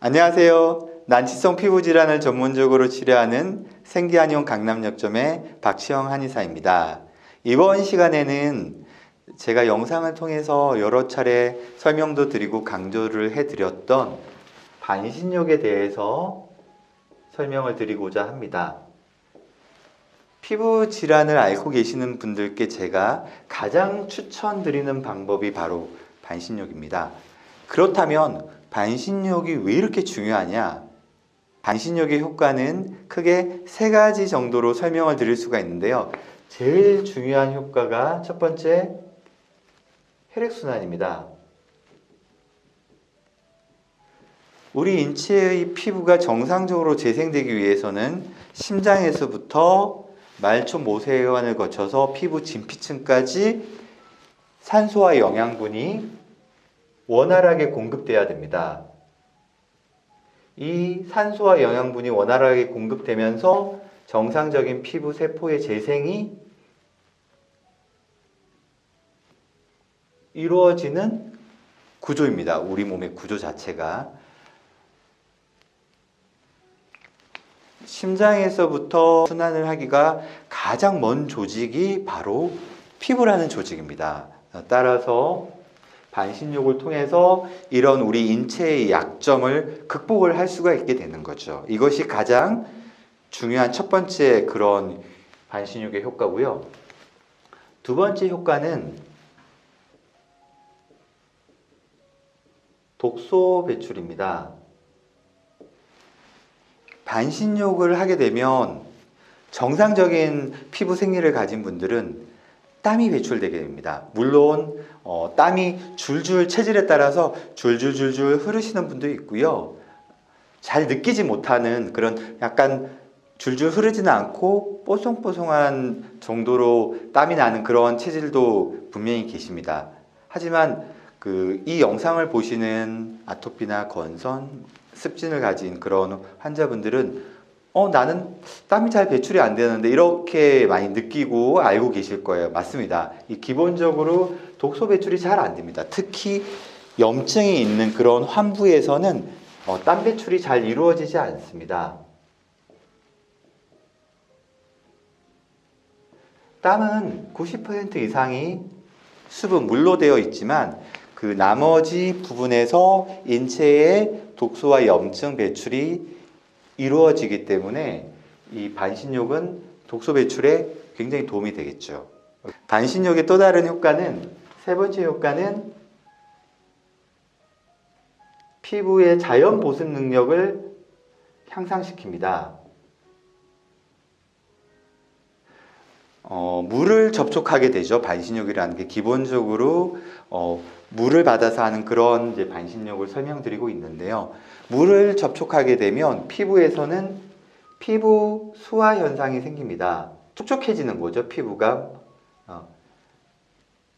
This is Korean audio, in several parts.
안녕하세요. 난치성 피부 질환을 전문적으로 치료하는 생기한의원 강남역점의 박시영 한의사입니다. 이번 시간에는 제가 영상을 통해서 여러 차례 설명도 드리고 강조를 해드렸던 반신욕에 대해서 설명을 드리고자 합니다. 피부 질환을 앓고 계시는 분들께 제가 가장 추천드리는 방법이 바로 반신욕입니다. 그렇다면 반신욕이 왜 이렇게 중요하냐? 반신욕의 효과는 크게 세 가지 정도로 설명을 드릴 수가 있는데요. 제일 중요한 효과가 첫 번째, 혈액순환입니다. 우리 인체의 피부가 정상적으로 재생되기 위해서는 심장에서부터 말초 모세혈관을 거쳐서 피부 진피층까지 산소와 영양분이 원활하게 공급돼야 됩니다. 이 산소와 영양분이 원활하게 공급되면서 정상적인 피부 세포의 재생이 이루어지는 구조입니다. 우리 몸의 구조 자체가. 심장에서부터 순환을 하기가 가장 먼 조직이 바로 피부라는 조직입니다. 따라서 반신욕을 통해서 이런 우리 인체의 약점을 극복을 할 수가 있게 되는 거죠. 이것이 가장 중요한 첫 번째 그런 반신욕의 효과고요. 두 번째 효과는 독소 배출입니다. 반신욕을 하게 되면 정상적인 피부 생리를 가진 분들은 땀이 배출되게 됩니다. 물론 땀이 줄줄 체질에 따라서 줄줄줄줄 흐르시는 분도 있고요. 잘 느끼지 못하는 그런 약간 줄줄 흐르지는 않고 뽀송뽀송한 정도로 땀이 나는 그런 체질도 분명히 계십니다. 하지만 이 영상을 보시는 아토피나 건선, 습진을 가진 그런 환자분들은 나는 땀이 잘 배출이 안 되는데 이렇게 많이 느끼고 알고 계실 거예요. 맞습니다. 기본적으로 독소 배출이 잘 안 됩니다. 특히 염증이 있는 그런 환부에서는 땀 배출이 잘 이루어지지 않습니다. 땀은 90% 이상이 수분, 물로 되어 있지만 그 나머지 부분에서 인체의 독소와 염증 배출이 이루어지기 때문에 이 반신욕은 독소 배출에 굉장히 도움이 되겠죠. 반신욕의 또 다른 효과는, 세 번째 효과는 피부의 자연 보습 능력을 향상시킵니다. 물을 접촉하게 되죠. 반신욕이라는 게 기본적으로 물을 받아서 하는 그런 이제 반신욕을 설명드리고 있는데요. 물을 접촉하게 되면 피부에서는 피부 수화 현상이 생깁니다. 촉촉해지는 거죠. 피부가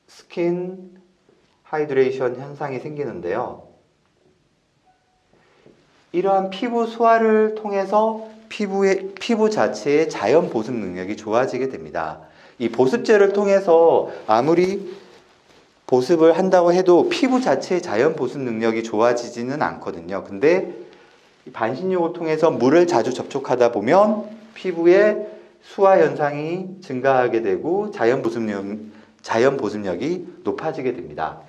스킨 하이드레이션 현상이 생기는데요. 이러한 피부 수화를 통해서 피부 자체의 자연 보습 능력이 좋아지게 됩니다. 이 보습제를 통해서 아무리 보습을 한다고 해도 피부 자체의 자연 보습 능력이 좋아지지는 않거든요. 근데 반신욕을 통해서 물을 자주 접촉하다 보면 피부의 수화 현상이 증가하게 되고 자연 보습력이 높아지게 됩니다.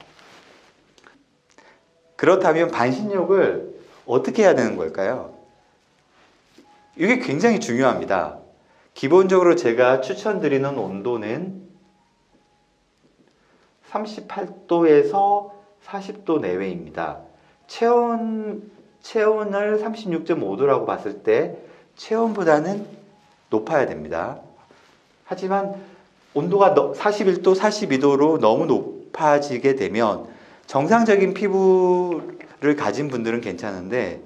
그렇다면 반신욕을 어떻게 해야 되는 걸까요? 이게 굉장히 중요합니다. 기본적으로 제가 추천드리는 온도는 38도에서 40도 내외입니다. 체온을 36.5도라고 봤을 때 체온보다는 높아야 됩니다. 하지만 온도가 41도, 42도로 너무 높아지게 되면 정상적인 피부를 가진 분들은 괜찮은데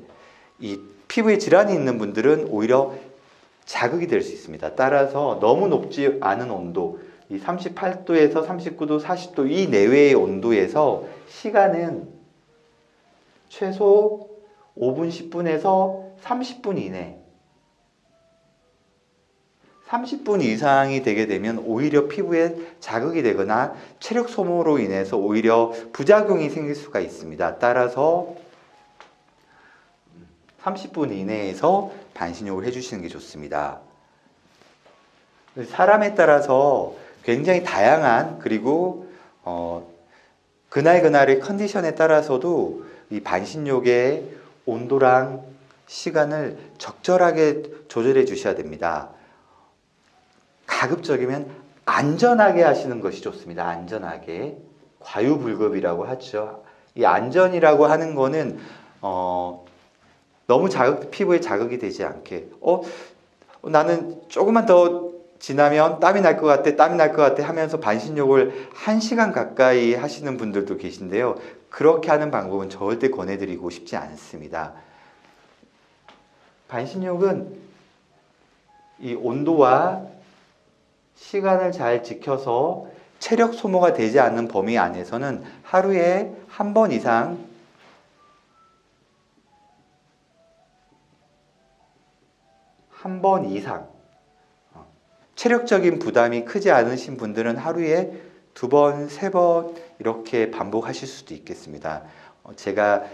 이 피부에 질환이 있는 분들은 오히려 자극이 될 수 있습니다. 따라서 너무 높지 않은 온도, 이 38도에서 39도, 40도 이 내외의 온도에서 시간은 최소 5분, 10분에서 30분 이내. 30분 이상이 되게 되면 오히려 피부에 자극이 되거나 체력 소모로 인해서 오히려 부작용이 생길 수가 있습니다. 따라서 30분 이내에서 반신욕을 해주시는 게 좋습니다. 사람에 따라서 굉장히 다양한, 그리고 그날그날의 컨디션에 따라서도 이 반신욕의 온도랑 시간을 적절하게 조절해 주셔야 됩니다. 가급적이면 안전하게 하시는 것이 좋습니다. 안전하게. 과유불급이라고 하죠. 이 안전이라고 하는 거는 너무 피부에 자극이 되지 않게, 나는 조금만 더 지나면 땀이 날 것 같아 하면서 반신욕을 1시간 가까이 하시는 분들도 계신데요. 그렇게 하는 방법은 절대 권해드리고 싶지 않습니다. 반신욕은 이 온도와 시간을 잘 지켜서 체력 소모가 되지 않는 범위 안에서는 하루에 한 번 이상 체력적인 부담이 크지 않으신 분들은 하루에 2번, 3번 이렇게 반복하실 수도 있겠습니다. 제가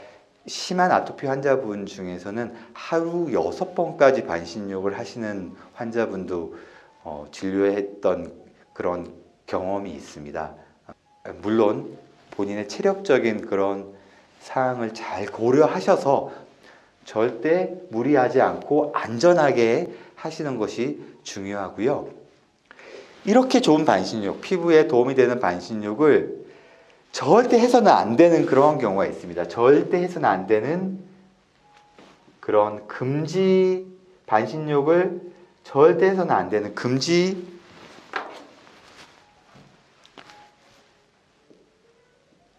심한 아토피 환자분 중에서는 하루 6번까지 반신욕을 하시는 환자분도 진료했던 그런 경험이 있습니다. 물론 본인의 체력적인 그런 사항을 잘 고려하셔서 절대 무리하지 않고 안전하게 하시는 것이 중요하고요. 이렇게 좋은 반신욕, 피부에 도움이 되는 반신욕을 절대 해서는 안 되는 그런 경우가 있습니다. 절대 해서는 안 되는 그런 반신욕을 절대 해서는 안 되는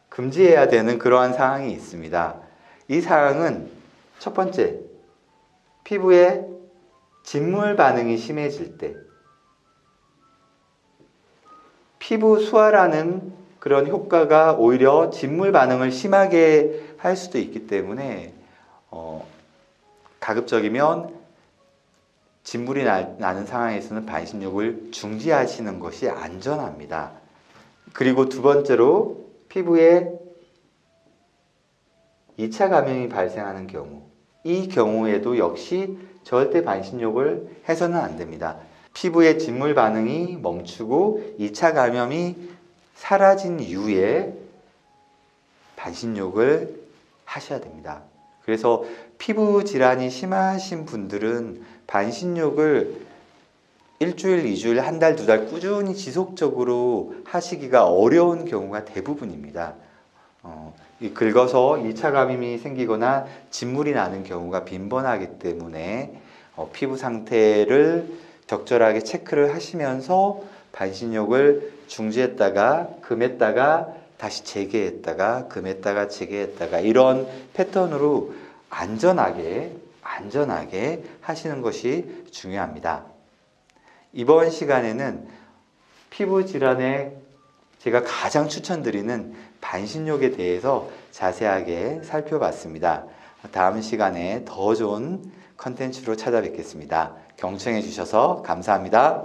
금지해야 되는 그러한 사항이 있습니다. 이 사항은 첫 번째, 피부에 진물 반응이 심해질 때, 피부 수화라는 그런 효과가 오히려 진물 반응을 심하게 할 수도 있기 때문에 가급적이면 진물이 나는 상황에서는 반신욕을 중지하시는 것이 안전합니다. 그리고 두 번째로 피부에 2차 감염이 발생하는 경우, 이 경우에도 역시 절대 반신욕을 해서는 안 됩니다. 피부의 진물 반응이 멈추고 2차 감염이 사라진 이후에 반신욕을 하셔야 됩니다. 그래서 피부 질환이 심하신 분들은 반신욕을 일주일, 2주일, 한 달, 2달 꾸준히 지속적으로 하시기가 어려운 경우가 대부분입니다. 긁어서 2차 감염이 생기거나 진물이 나는 경우가 빈번하기 때문에 피부 상태를 적절하게 체크를 하시면서 반신욕을 중지했다가 금했다가 다시 재개했다가 금했다가 재개했다가 이런 패턴으로 안전하게 하시는 것이 중요합니다. 이번 시간에는 피부 질환에 제가 가장 추천드리는 반신욕에 대해서 자세하게 살펴봤습니다. 다음 시간에 더 좋은 컨텐츠로 찾아뵙겠습니다. 경청해 주셔서 감사합니다.